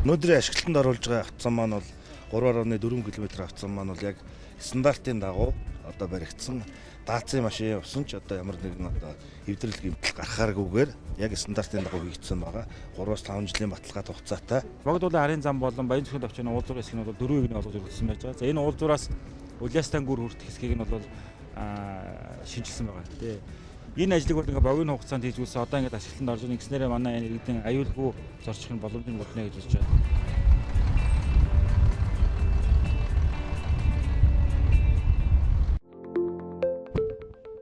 Өнөөдрийн ашиглалтанд оруулж байгаа автосан маань бол 3.4 км автосан маань бол яг стандартын дагуу одоо баригдсан даацын машин явсан ч одоо ямар нэгэн одоо эвдрэл гэмтэл гарахааргүйгээр яг стандартын дагуу хийгдсэн байгаа. 3-5 жилийн баталгаатай хугацаатай. Богдуулын арын зам болон Баян цэцгийн төвчний уулзуур хэсэг нь бол 4 ивний олгож өргөсөн байж байгаа. За энэ уулзуураас Улаастан гүр хүртэх хэсгийг нь бол шинжилсэн байгаа. Тэ. Энэ ажлыг бол ингээ богино хугацаанд хийж үзсэн. Одоо ингээд ашиглалтанд орж байгаа. Ингэснээрээ манай иргэдийн аюулгүй зорчих нь боломжтой болно гэж үзэж байна.